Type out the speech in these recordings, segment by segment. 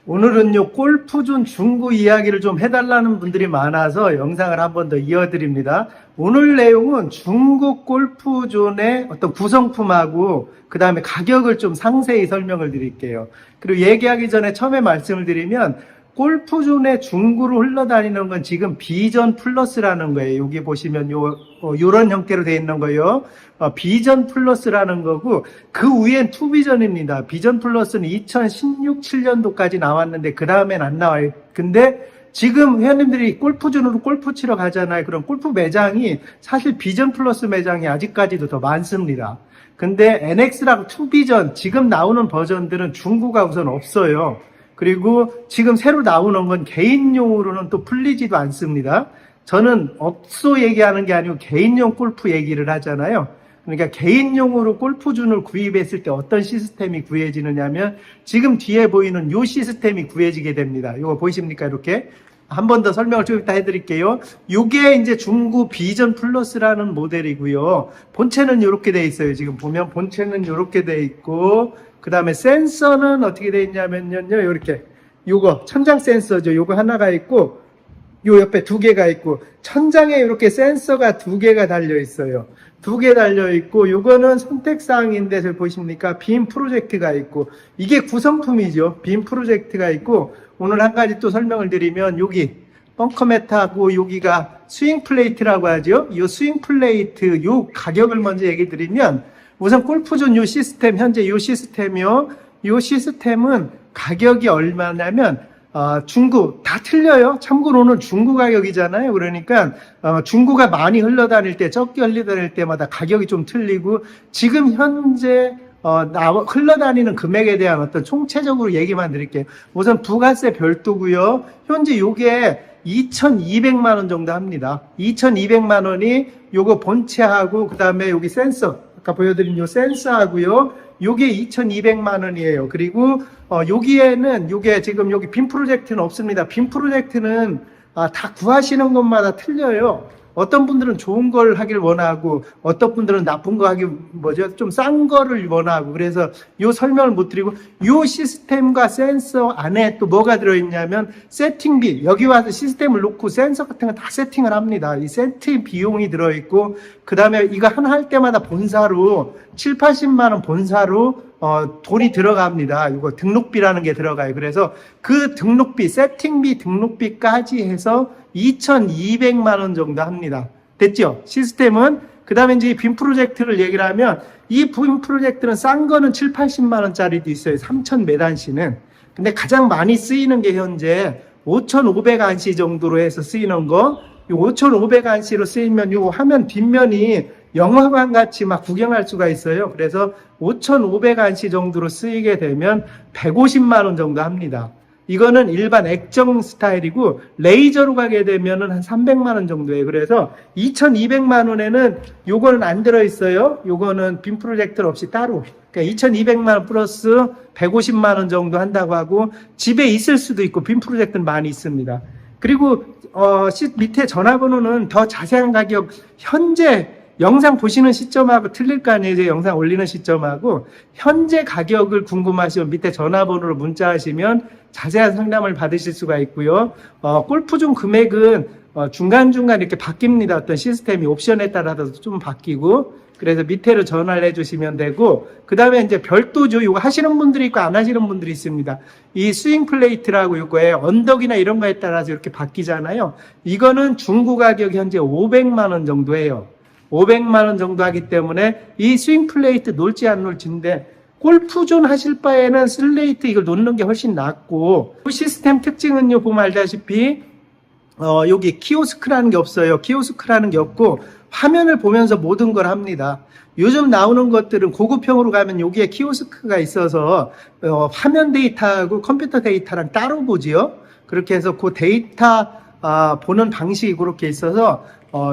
오늘은요, 골프존 중구 이야기를 좀 해달라는 분들이 많아서 영상을 한 번 더 이어드립니다. 오늘 내용은 중국 골프존의 어떤 구성품하고 그 다음에 가격을 좀 상세히 설명을 드릴게요. 그리고 얘기하기 전에 처음에 말씀을 드리면 골프존의 중구로 흘러다니는 건 지금 비전 플러스라는 거예요. 여기 보시면 요런 형태로 되어 있는 거예요. 비전 플러스라는 거고, 그 위엔 투비전입니다. 비전 플러스는 2016, 7년도까지 나왔는데 그 다음엔 안 나와요. 근데 지금 회원님들이 골프존으로 골프 치러 가잖아요. 그럼 골프 매장이 사실 비전 플러스 매장이 아직까지도 더 많습니다. 근데 NX라고 투비전 지금 나오는 버전들은 중구가 우선 없어요. 그리고 지금 새로 나오는 건 개인용으로는 또 풀리지도 않습니다. 저는 업소 얘기하는 게 아니고 개인용 골프 얘기를 하잖아요. 그러니까 개인용으로 골프존을 구입했을 때 어떤 시스템이 구해지느냐면 지금 뒤에 보이는 이 시스템이 구해지게 됩니다. 이거 보이십니까? 이렇게. 한 번 더 설명을 좀 이따 해드릴게요. 이게 이제 중구 비전 플러스라는 모델이고요. 본체는 이렇게 돼 있어요. 지금 보면 본체는 이렇게 돼 있고, 그 다음에 센서는 어떻게 돼 있냐면요, 이렇게 요거 천장 센서죠. 요거 하나가 있고, 요 옆에 두 개가 있고, 천장에 이렇게 센서가 두 개가 달려 있어요. 두 개 달려 있고, 요거는 선택사항인데 저기 보십니까? 빔 프로젝트가 있고, 이게 구성품이죠. 빔 프로젝트가 있고, 오늘 한 가지 또 설명을 드리면 여기 벙커 매트하고 여기가 스윙 플레이트라고 하죠. 이 스윙 플레이트 요 가격을 먼저 얘기 드리면, 우선 골프존 요 시스템, 현재 요 시스템이요. 요 시스템은 가격이 얼마냐면 중구 다 틀려요. 참고로 오늘 중구 가격이잖아요. 그러니까 중구가 많이 흘러다닐 때, 적게 흘러다닐 때마다 가격이 좀 틀리고, 지금 현재 흘러다니는 금액에 대한 어떤 총체적으로 얘기만 드릴게요. 우선 부가세 별도고요. 현재 요게 2,200만 원 정도 합니다. 2,200만 원이 요거 본체하고 그 다음에 여기 센서, 아까 보여드린 요 센서하고요. 요게 2,200만 원이에요. 그리고 여기에는 요게 지금 여기 빔 프로젝트는 없습니다. 빔 프로젝트는 다 구하시는 것마다 틀려요. 어떤 분들은 좋은 걸 하길 원하고, 어떤 분들은 나쁜 거 하기, 좀 싼 거를 원하고, 그래서 요 설명을 못 드리고, 요 시스템과 센서 안에 또 뭐가 들어있냐면, 세팅비, 여기 와서 시스템을 놓고 센서 같은 거 다 세팅을 합니다. 이 세팅 비용이 들어있고, 그 다음에 이거 하나 할 때마다 본사로, 7, 80만 원 본사로, 돈이 들어갑니다. 이거 등록비라는 게 들어가요. 그래서 그 등록비, 세팅비 등록비까지 해서 2,200만 원 정도 합니다. 됐죠? 시스템은. 그 다음에 이제 빔 프로젝트를 얘기를 하면, 이 빔 프로젝트는 싼 거는 7, 80만 원짜리도 있어요. 3,000매단시는. 근데 가장 많이 쓰이는 게 현재 5,500안시 정도로 해서 쓰이는 거, 이 5,500안시로 쓰이면 이 화면 뒷면이 영화관 같이 막 구경할 수가 있어요. 그래서 5,500안시 정도로 쓰이게 되면 150만 원 정도 합니다. 이거는 일반 액정 스타일이고, 레이저로 가게 되면은 한 300만 원 정도예요. 그래서 2,200만 원에는 요거는 안 들어있어요. 요거는 빔 프로젝터 없이 따로. 그러니까 2,200만 원 플러스 150만 원 정도 한다고 하고, 집에 있을 수도 있고, 빔 프로젝터는 많이 있습니다. 그리고 밑에 전화번호는 더 자세한 가격, 현재 영상 보시는 시점하고 틀릴 거 아니에요. 이제 영상 올리는 시점하고 현재 가격을 궁금하시면 밑에 전화번호로 문자하시면 자세한 상담을 받으실 수가 있고요. 골프존 금액은 중간중간 이렇게 바뀝니다. 어떤 시스템이 옵션에 따라서 좀 바뀌고, 그래서 밑에로 전화를 해주시면 되고, 그 다음에 이제 별도죠. 이거 하시는 분들이 있고 안 하시는 분들이 있습니다. 이 스윙 플레이트라고 이거에 언덕이나 이런 거에 따라서 이렇게 바뀌잖아요. 이거는 중고 가격 현재 500만 원 정도 해요. 500만 원 정도 하기 때문에 이 스윙 플레이트 놀지 안 놀지인데, 골프존 하실 바에는 슬레이트 이걸 놓는 게 훨씬 낫고, 그 시스템 특징은요, 보면 알다시피 여기 키오스크라는 게 없어요. 키오스크라는 게 없고 화면을 보면서 모든 걸 합니다. 요즘 나오는 것들은 고급형으로 가면 여기에 키오스크가 있어서 화면 데이터하고 컴퓨터 데이터랑 따로 보지요. 그렇게 해서 그 데이터 보는 방식이 그렇게 있어서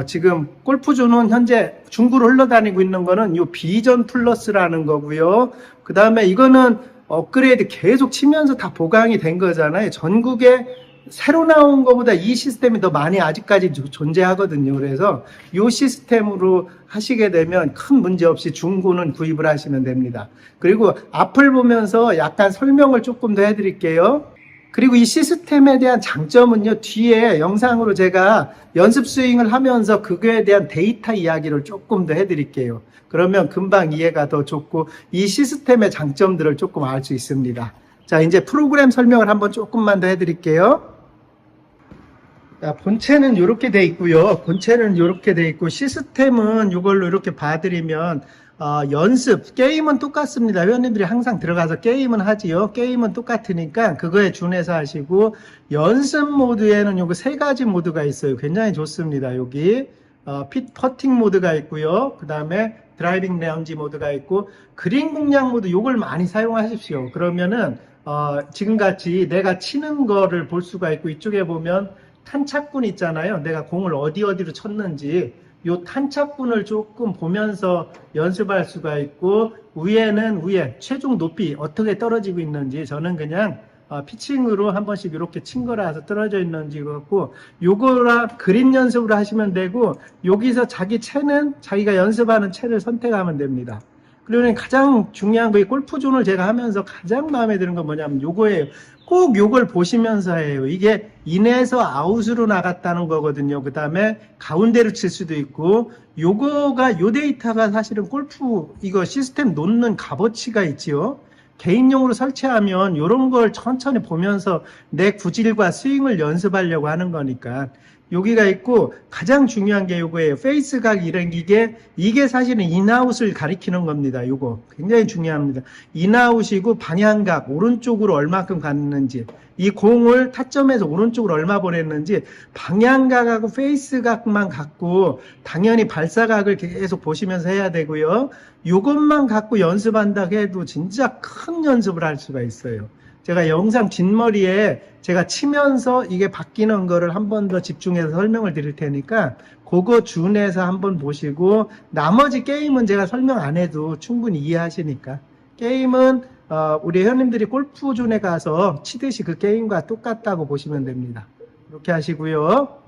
지금 골프존은 현재 중구로 흘러다니고 있는 거는 이 비전 플러스라는 거고요. 그 다음에 이거는 업그레이드 계속 치면서 다 보강이 된 거잖아요. 전국에 새로 나온 것보다 이 시스템이 더 많이 아직까지 존재하거든요. 그래서 이 시스템으로 하시게 되면 큰 문제 없이 중고는 구입을 하시면 됩니다. 그리고 앞을 보면서 약간 설명을 조금 더 해드릴게요. 그리고 이 시스템에 대한 장점은요, 뒤에 영상으로 제가 연습 스윙을 하면서 그거에 대한 데이터 이야기를 조금 더 해드릴게요. 그러면 금방 이해가 더 좋고 이 시스템의 장점들을 조금 알 수 있습니다. 자, 이제 프로그램 설명을 한번 조금만 더 해드릴게요. 자, 본체는 이렇게 돼 있고요. 본체는 이렇게 돼 있고 시스템은 이걸로 이렇게 봐드리면 연습, 게임은 똑같습니다. 회원님들이 항상 들어가서 게임은 하지요. 게임은 똑같으니까 그거에 준해서 하시고 연습 모드에는 요거 세 가지 모드가 있어요. 굉장히 좋습니다. 여기 퍼팅 모드가 있고요. 그 다음에 드라이빙 레인지 모드가 있고 그린 공략 모드 요걸 많이 사용하십시오. 그러면은 지금같이 내가 치는 거를 볼 수가 있고 이쪽에 보면 탄착군 있잖아요. 내가 공을 어디로 쳤는지 요 탄착군을 조금 보면서 연습할 수가 있고 위에는 최종 높이 어떻게 떨어지고 있는지 저는 그냥 피칭으로 한 번씩 이렇게 친 거라서 떨어져 있는지 그렇고 요거랑 그린 연습으로 하시면 되고 여기서 자기 채는 자기가 연습하는 채를 선택하면 됩니다. 그리고 가장 중요한 거 골프존을 제가 하면서 가장 마음에 드는 건 뭐냐면 요거예요. 꼭 요걸 보시면서 해요. 이게 인에서 아웃으로 나갔다는 거거든요. 그 다음에 가운데로 칠 수도 있고 요거가 요 데이터가 사실은 골프 이거 시스템 놓는 값어치가 있지요. 개인용으로 설치하면 이런 걸 천천히 보면서 내 구질과 스윙을 연습하려고 하는 거니까 여기가 있고 가장 중요한 게 요거예요. 페이스각 이게 사실은 인아웃을 가리키는 겁니다. 요거 굉장히 중요합니다. 인아웃이고 방향각 오른쪽으로 얼마큼 갔는지 이 공을 타점에서 오른쪽으로 얼마 보냈는지 방향각하고 페이스각만 갖고 당연히 발사각을 계속 보시면서 해야 되고요. 요것만 갖고 연습한다 해도 진짜 큰 연습을 할 수가 있어요. 제가 영상 뒷머리에 제가 치면서 이게 바뀌는 거를 한 번 더 집중해서 설명을 드릴 테니까 그거 준해서 한번 보시고 나머지 게임은 제가 설명 안 해도 충분히 이해하시니까 게임은 우리 회원님들이 골프존에 가서 치듯이 그 게임과 똑같다고 보시면 됩니다. 이렇게 하시고요.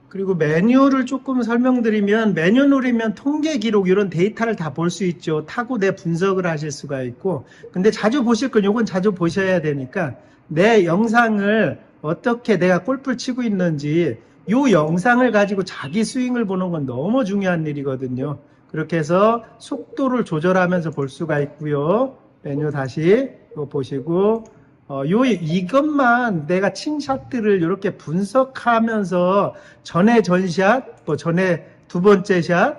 그리고 메뉴를 조금 설명드리면 메뉴 누르면 통계 기록 이런 데이터를 다 볼 수 있죠. 타고 내 분석을 하실 수가 있고 근데 자주 보실 건 요건 자주 보셔야 되니까 내 영상을 어떻게 내가 골프를 치고 있는지 요 영상을 가지고 자기 스윙을 보는 건 너무 중요한 일이거든요. 그렇게 해서 속도를 조절하면서 볼 수가 있고요. 메뉴 다시 이거 보시고 이것만 내가 친 샷들을 이렇게 분석하면서 전에 전샷, 전에 두 번째 샷,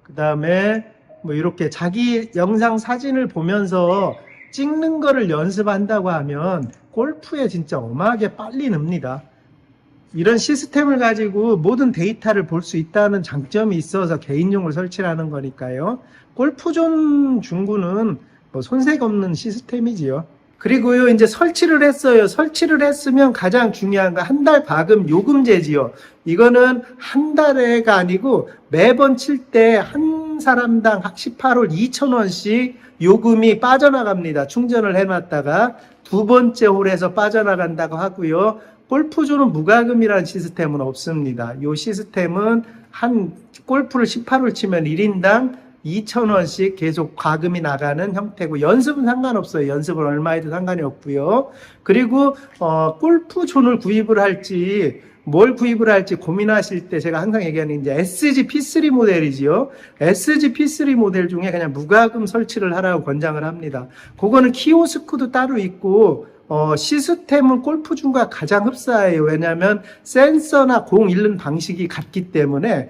그 다음에 이렇게 자기 영상 사진을 보면서 찍는 거를 연습한다고 하면 골프에 진짜 어마하게 빨리 늡니다. 이런 시스템을 가지고 모든 데이터를 볼 수 있다는 장점이 있어서 개인용을 설치하는 거니까요. 골프존 중구는 손색 없는 시스템이지요. 그리고요, 이제 설치를 했어요. 설치를 했으면 가장 중요한 거 한 달 과금 요금제지요. 이거는 한 달에가 아니고 매번 칠 때 한 사람당 18홀 2,000원씩 요금이 빠져나갑니다. 충전을 해놨다가 두 번째 홀에서 빠져나간다고 하고요. 골프존은 무과금이라는 시스템은 없습니다. 이 시스템은 골프를 18홀 치면 1인당 2,000원씩 계속 과금이 나가는 형태고 연습은 상관없어요. 연습은 얼마 해도 상관이 없고요. 그리고 골프존을 구입을 할지 뭘 구입을 할지 고민하실 때 제가 항상 얘기하는 이제 SG P3 모델이지요. SG P3 모델 중에 그냥 무과금 설치를 하라고 권장을 합니다. 그거는 키오스크도 따로 있고 시스템은 골프존과 가장 흡사해요. 왜냐하면 센서나 공 잃는 방식이 같기 때문에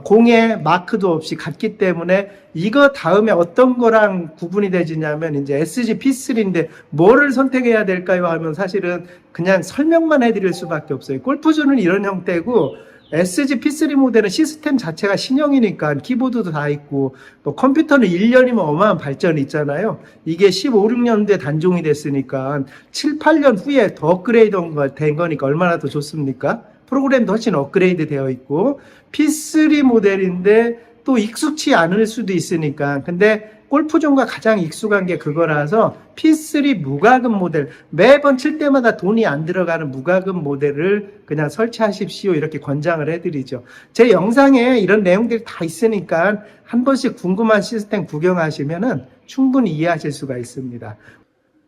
공에 마크도 없이 같기 때문에 이거 다음에 어떤 거랑 구분이 되지냐면 이제 SG P3인데 뭐를 선택해야 될까요? 하면 사실은 그냥 설명만 해드릴 수밖에 없어요. 골프존은 이런 형태고 SG P3 모델은 시스템 자체가 신형이니까 키보드도 다 있고 또 컴퓨터는 1년이면 어마어마한 발전이 있잖아요. 이게 15, 16년도에 단종이 됐으니까 7, 8년 후에 더 업그레이드 된 거니까 얼마나 더 좋습니까? 프로그램도 훨씬 업그레이드 되어 있고 P3 모델인데 또 익숙치 않을 수도 있으니까 근데 골프존과 가장 익숙한 게 그거라서 P3 무과금 모델, 매번 칠 때마다 돈이 안 들어가는 무과금 모델을 그냥 설치하십시오, 이렇게 권장을 해드리죠. 제 영상에 이런 내용들이 다 있으니까 한 번씩 궁금한 시스템 구경하시면은 충분히 이해하실 수가 있습니다.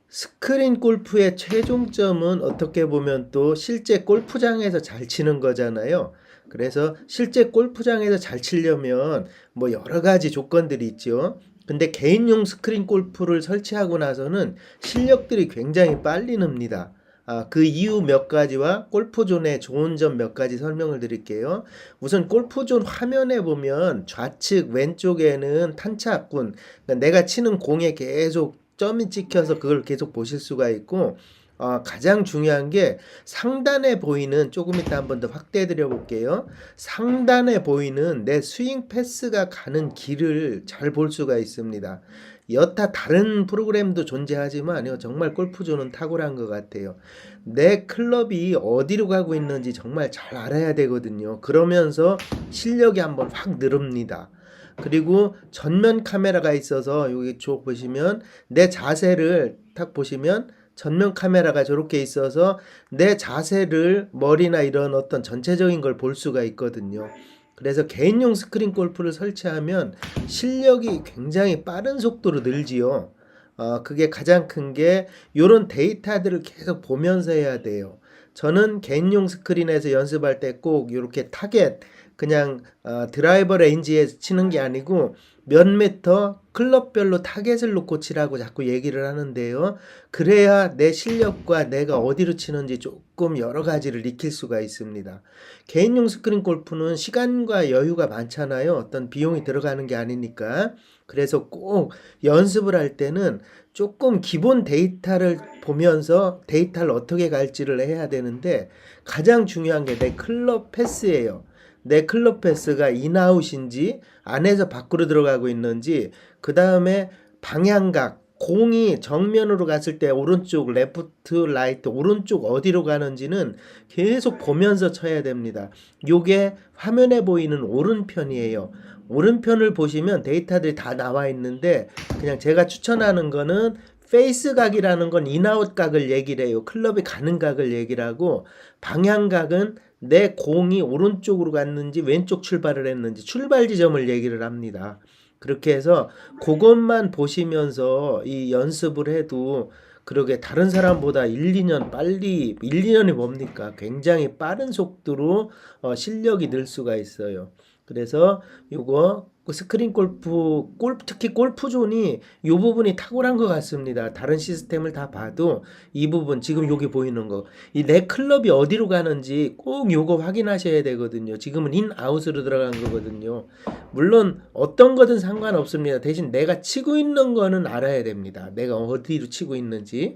스크린 골프의 최종점은 어떻게 보면 또 실제 골프장에서 잘 치는 거잖아요. 그래서 실제 골프장에서 잘 치려면 뭐 여러 가지 조건들이 있죠. 근데 개인용 스크린 골프를 설치하고 나서는 실력들이 굉장히 빨리 늡니다. 그 이유 몇 가지와 골프존의 좋은 점 몇 가지 설명을 드릴게요. 우선 골프존 화면에 보면 좌측 왼쪽에는 탄착군, 그러니까 내가 치는 공에 계속 점이 찍혀서 그걸 계속 보실 수가 있고, 가장 중요한 게 상단에 보이는, 조금 이따 한 번 더 확대해 드려 볼게요. 상단에 보이는 내 스윙 패스가 가는 길을 잘 볼 수가 있습니다. 여타 다른 프로그램도 존재하지만 정말 골프존은 탁월한 것 같아요. 내 클럽이 어디로 가고 있는지 정말 잘 알아야 되거든요. 그러면서 실력이 한번 확 늘읍니다. 그리고 전면 카메라가 있어서 여기 쭉 보시면 내 자세를 딱 보시면 전면 카메라가 저렇게 있어서 내 자세를, 머리나 이런 어떤 전체적인 걸 볼 수가 있거든요. 그래서 개인용 스크린 골프를 설치하면 실력이 굉장히 빠른 속도로 늘지요. 그게 가장 큰 게 이런 데이터들을 계속 보면서 해야 돼요. 저는 개인용 스크린에서 연습할 때 꼭 이렇게 타겟, 그냥 드라이버 레인지에 치는 게 아니고 몇 미터 클럽별로 타겟을 놓고 치라고 자꾸 얘기를 하는데요. 그래야 내 실력과 내가 어디로 치는지 조금 여러 가지를 익힐 수가 있습니다. 개인용 스크린 골프는 시간과 여유가 많잖아요. 어떤 비용이 들어가는 게 아니니까. 그래서 꼭 연습을 할 때는 조금 기본 데이터를 보면서 데이터를 어떻게 갈지를 해야 되는데, 가장 중요한 게 내 클럽 패스예요. 내 클럽 패스가 인아웃인지 안에서 밖으로 들어가고 있는지, 그 다음에 방향각, 공이 정면으로 갔을 때 오른쪽, 레프트, 라이트, 오른쪽 어디로 가는지는 계속 보면서 쳐야 됩니다. 요게 화면에 보이는 오른편이에요. 오른편을 보시면 데이터들이 다 나와 있는데, 그냥 제가 추천하는 거는 페이스 각이라는 건 인아웃 각을 얘기를 해요. 클럽이 가는 각을 얘기를 하고, 방향각은 내 공이 오른쪽으로 갔는지 왼쪽 출발을 했는지 출발 지점을 얘기를 합니다. 그렇게 해서 그것만 보시면서 이 연습을 해도, 그러게 다른 사람보다 1, 2년 빨리, 1, 2년이 뭡니까? 굉장히 빠른 속도로 실력이 늘 수가 있어요. 그래서 요거 스크린 골프, 특히 골프존이 이 부분이 탁월한 것 같습니다. 다른 시스템을 다 봐도 이 부분, 지금 여기 보이는 거, 이 내 클럽이 어디로 가는지 꼭 요거 확인하셔야 되거든요. 지금은 인아웃으로 들어간 거거든요. 물론 어떤 거든 상관없습니다. 대신 내가 치고 있는 거는 알아야 됩니다. 내가 어디로 치고 있는지.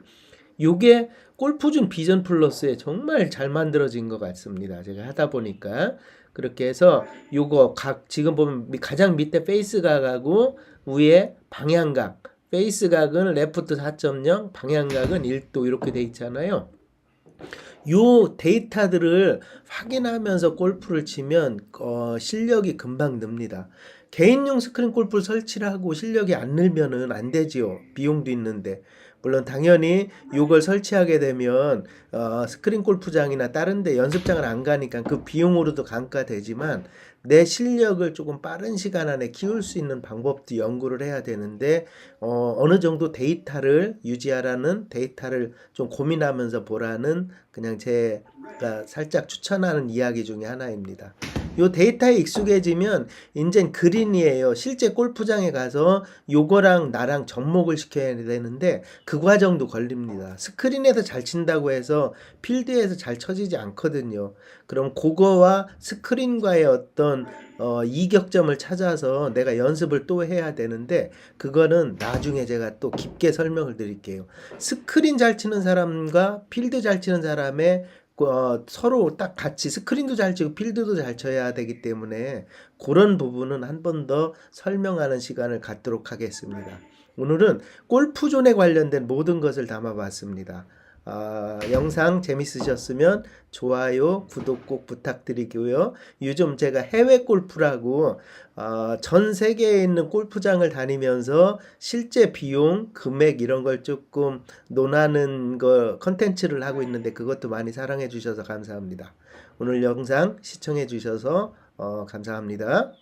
요게 골프존 비전 플러스에 정말 잘 만들어진 것 같습니다. 제가 하다 보니까. 그렇게 해서 요거 지금 보면 가장 밑에 페이스 각하고 위에 방향각, 페이스 각은 레프트 4.0, 방향각은 1도 이렇게 돼 있잖아요. 요 데이터들을 확인하면서 골프를 치면 실력이 금방 늡니다. 개인용 스크린 골프를 설치를 하고 실력이 안 늘면은 안 되지요. 비용도 있는데. 물론 당연히 이걸 설치하게 되면 스크린 골프장이나 다른 데 연습장을 안 가니까 그 비용으로도 감가되지만, 내 실력을 조금 빠른 시간 안에 키울 수 있는 방법도 연구를 해야 되는데, 어느 정도 데이터를 유지하라는, 데이터를 좀 고민하면서 보라는, 그냥 제가 살짝 추천하는 이야기 중에 하나입니다. 요 데이터에 익숙해지면 이젠 그린이에요. 실제 골프장에 가서 요거랑 나랑 접목을 시켜야 되는데 그 과정도 걸립니다. 스크린에서 잘 친다고 해서 필드에서 잘 쳐지지 않거든요. 그럼 그거와 스크린과의 어떤 이격점을 찾아서 내가 연습을 또 해야 되는데, 그거는 나중에 제가 또 깊게 설명을 드릴게요. 스크린 잘 치는 사람과 필드 잘 치는 사람의 서로 딱 같이 스크린도 잘 치고 필드도 잘 쳐야 되기 때문에 그런 부분은 한 번 더 설명하는 시간을 갖도록 하겠습니다. 오늘은 골프존에 관련된 모든 것을 담아봤습니다. 영상 재밌으셨으면 좋아요, 구독 꼭 부탁드리고요. 요즘 제가 해외 골프라고 전 세계에 있는 골프장을 다니면서 실제 비용, 금액 이런 걸 조금 논하는 거 컨텐츠를 하고 있는데 그것도 많이 사랑해 주셔서 감사합니다. 오늘 영상 시청해 주셔서 감사합니다.